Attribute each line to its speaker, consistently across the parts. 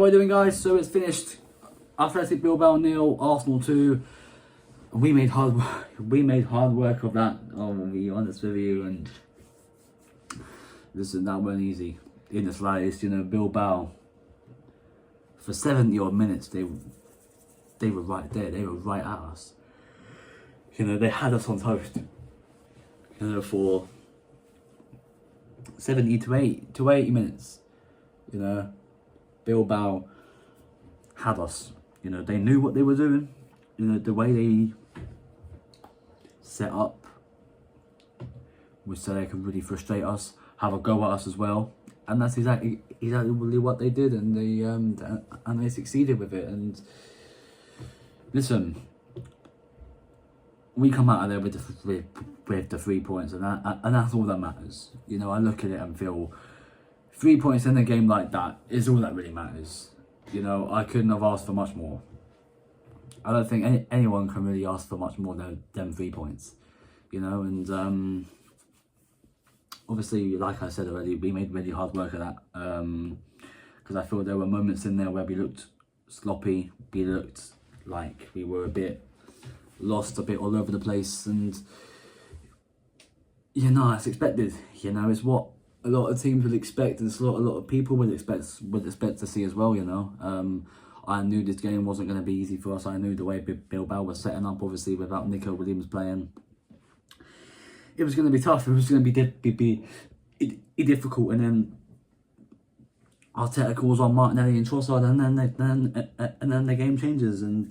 Speaker 1: are we doing, guys? So it's finished. Athletic Bilbao 0, Arsenal 2. We made hard work of that. I'll be honest with you. And listen, that weren't easy in the slightest. You know, Bilbao for 70 odd minutes they were right there. They were right at us. You know, they had us on toast. You know, for 70 to 80 minutes. You know, Bilbao had us. You know, they knew what they were doing. You know, the way they set up was so they could really frustrate us, have a go at us as well, and that's exactly what they did, and they succeeded with it. And listen, we come out of there with the 3 points, and that's all that matters. You know, I look at it and feel 3 points in a game like that is all that really matters. You know, I couldn't have asked for much more. I don't think anyone can really ask for much more than 3 points. You know, and obviously, like I said already, we made really hard work of that. Because I feel there were moments in there where we looked sloppy, we looked like we were a bit lost, a bit all over the place, and you know, it's expected. You know, it's what a lot of teams would expect, and it's what a lot of people would expect to see as well. You know, I knew this game wasn't going to be easy for us. I knew the way Bilbao was setting up, obviously without Nico Williams playing, it was going to be tough. It was going to be difficult, and then Arteta calls on Martinelli and Trossard, and then the game changes, and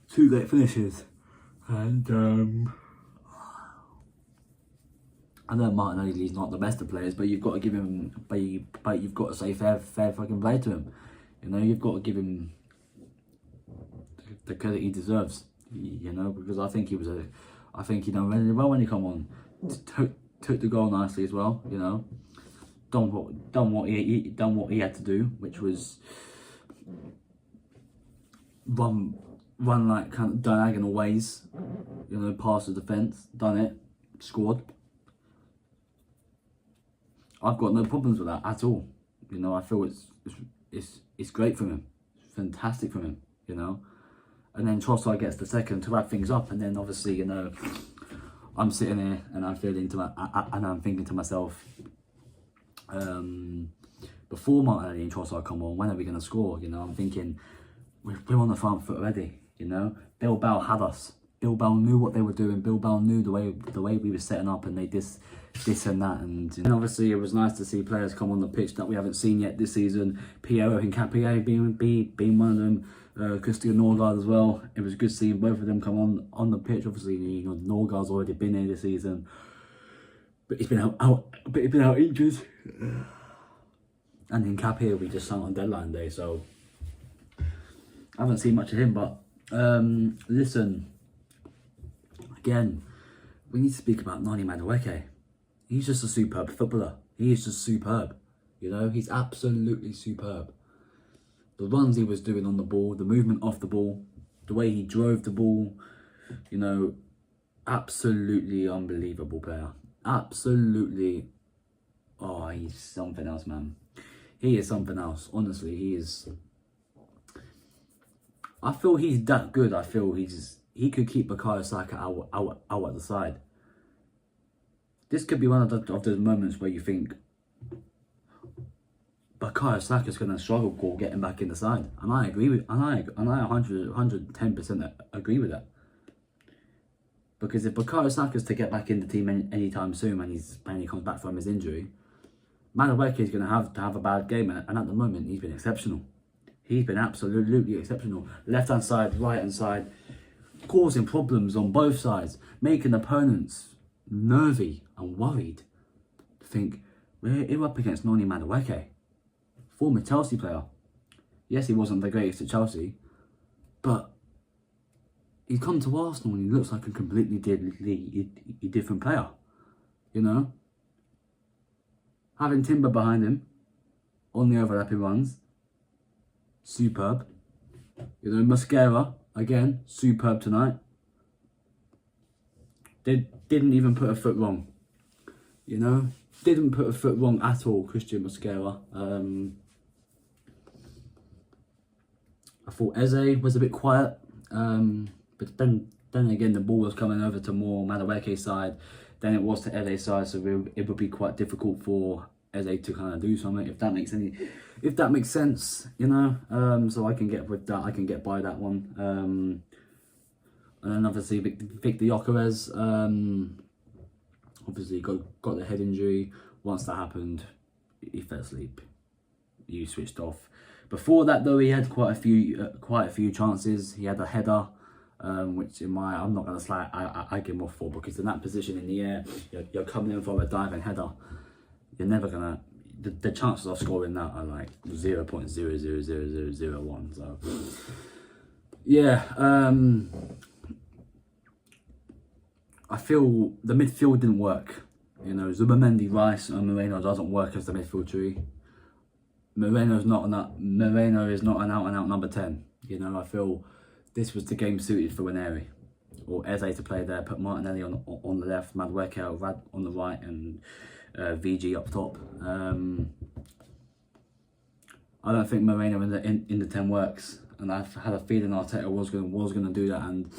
Speaker 1: 2 late finishes, and I know Martinelli's not the best of players, but you've got to give him, but you've got to say fair fucking play to him. You know, you've got to give him the credit he deserves. You know, because I think he done really well when he come on. Took the goal nicely as well. You know, done what he had to do, which was run like kind of diagonal ways. You know, past the defence, done it, scored. I've got no problems with that at all. You know, I feel it's great from him, it's fantastic from him. You know, and then Trossard gets the second to add things up, and then obviously, you know, I'm sitting here and I'm thinking to myself, before Martinelli and Trossard come on, when are we going to score? You know, I'm thinking we're on the front foot already. You know, Bilbao had us. Bilbao knew what they were doing. Bilbao knew the way we were setting up, and they this and that, and obviously it was nice to see players come on the pitch that we haven't seen yet this season. Piero and Capia being one of them, Christian Norgard as well. It was good seeing both of them come on the pitch. Obviously, you know, Norgard's already been here this season, but he's been out injured, and then Capia we just signed on deadline day, so I haven't seen much of him. But listen, again, we need to speak about Nani Madueke. He's just a superb footballer. He is just superb. You know, he's absolutely superb. The runs he was doing on the ball, the movement off the ball, the way he drove the ball, you know, absolutely unbelievable player. Absolutely. Oh, he's something else, man. He is something else. Honestly, he is. I feel he's that good. I feel he could keep Bukayo Saka out at the side. This could be one of those moments where you think Bukayo Saka is going to struggle getting back in the side, and I agree with, and I 110% agree with that. Because if Bukayo Saka is to get back in the team anytime soon, when he comes back from his injury, Madueke is going to have a bad game, and at the moment he's been exceptional. He's been absolutely exceptional. Left hand side, right hand side, causing problems on both sides, making opponents nervy and worried. To think, we're up against Nani Madueke, former Chelsea player. Yes, he wasn't the greatest at Chelsea, but he's come to Arsenal and he looks like a completely different player. You know? Having Timber behind him on the overlapping runs, superb. You know, Mosquera, again, superb tonight. They didn't even put a foot wrong. You know, didn't put a foot wrong at all, Christian Mosquera. I thought Eze was a bit quiet, but then again the ball was coming over to more Madueke's side than it was to Eze's side, so it would be quite difficult for Eze to kind of do something, if that makes sense, you know. So I can get with that, I can get by that one. And then obviously Victor Gyökeres, obviously got the head injury. Once that happened, he fell asleep. He switched off. Before that though, he had quite a few chances. He had a header, which I'm not gonna slide. I give him off for, because in that position in the air, you're coming in for a diving header. You're never gonna. The chances of scoring that are like 0.00001. So yeah, I feel the midfield didn't work. You know, Zubamendi, Rice, and Moreno doesn't work as the midfield tree. Moreno is not an out and out number 10. You know, I feel this was the game suited for Ranieri or Eze to play there. Put Martinelli on the left, Madueke on the right, and VG up top. I don't think Moreno in the 10 works, and I had a feeling Arteta was going to do that. And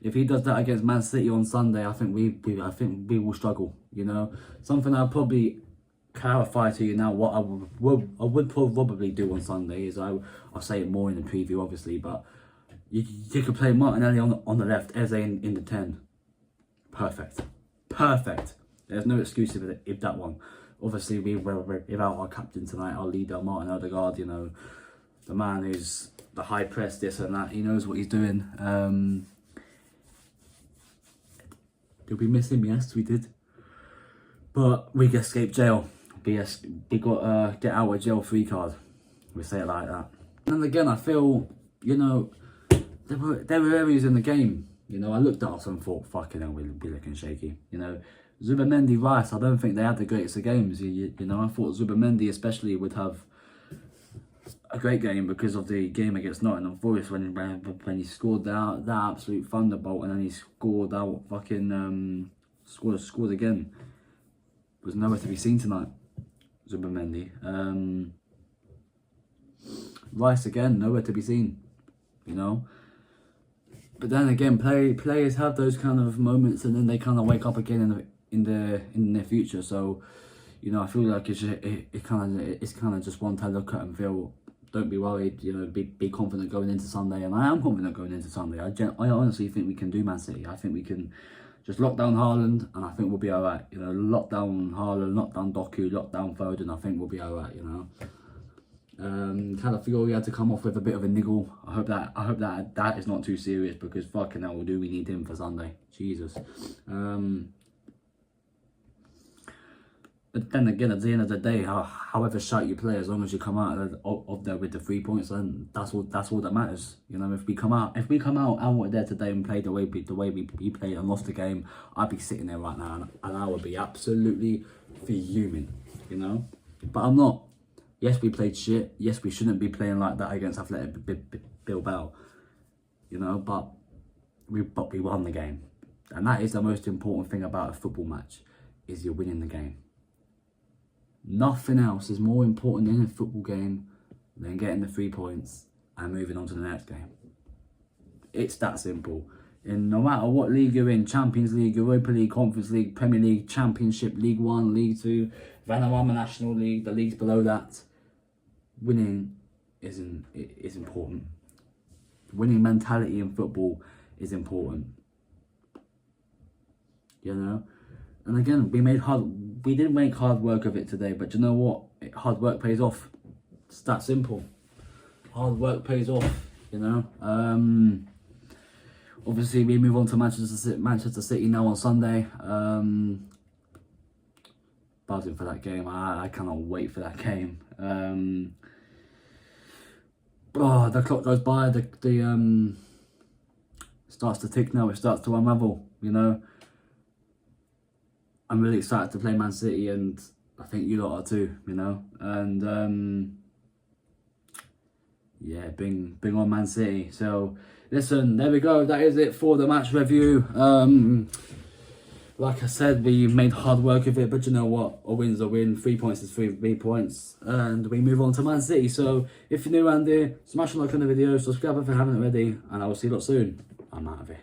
Speaker 1: if he does that against Man City on Sunday, I think we will struggle. You know, something I'll probably clarify to you now. What I would probably do on Sunday is I'll say it more in the preview, obviously, but you could play Martinelli on the left, Eze in the 10. Perfect. There's no excuse if that one. Obviously, without our captain tonight, our leader, Martin Odegaard, you know, the man who's the high press, this and that, he knows what he's doing. Did we miss him? Yes, we did. But we escaped jail. We got a get out of jail free card. We say it like that. And again, I feel, you know, there were areas in the game. You know, I looked at us and thought, fucking hell, we'll be looking shaky. You know, Zubamendi, Rice, I don't think they had the greatest of games. You know, I thought Zubamendi especially would have a great game because of the game against Nottingham Forest when he scored that absolute thunderbolt, and then he scored out fucking scored again. Was nowhere to be seen tonight. Zubamendi. Rice again, nowhere to be seen. You know. But then again, players have those kind of moments, and then they kind of wake up again in the near future. So, you know, I feel like it's kind of just one to look at and feel, don't be worried. You know, be confident going into Sunday, and I am confident going into Sunday. I honestly think we can do Man City. I think we can just lock down Haaland, and I think we'll be alright. You know, lock down Haaland, lock down Doku, lock down Foden. I think we'll be alright. You know. Kind of feel we had to come off with a bit of a niggle. I hope that is not too serious, because fucking hell, do we need him for Sunday? Jesus. But then again, at the end of the day, however shite you play, as long as you come out of there with the 3 points, then that's all that matters. You know, if we come out and we're there today and played the way we played and lost the game, I'd be sitting there right now and I would be absolutely fuming. You know, but I'm not. Yes, we played shit. Yes, we shouldn't be playing like that against Athletic Bilbao. You know, but we won the game, and that is the most important thing about a football match: is you're winning the game. Nothing else is more important in a football game than getting the 3 points and moving on to the next game. It's that simple. And no matter what league you're in, Champions League, Europa League, Conference League, Premier League, Championship, League 1, League 2, Vanarama National League, the leagues below that, winning is important. Winning mentality in football is important. You know? And again, we didn't make hard work of it today, but you know what? Hard work pays off. It's that simple. Hard work pays off, you know? Obviously, we move on to Manchester City now on Sunday. Buzzing for that game. I cannot wait for that game. The clock goes by. The starts to tick now. It starts to unravel. You know. I'm really excited to play Man City, and I think you lot are too. You know. And yeah, bring on Man City. So listen, there we go. That is it for the match review. like I said, we made hard work of it, but you know what? A win's a win. 3 points is 3 points. And we move on to Man City. So if you're new around here, smash a like on the video, subscribe if you haven't already, and I will see you lot soon. I'm out of here.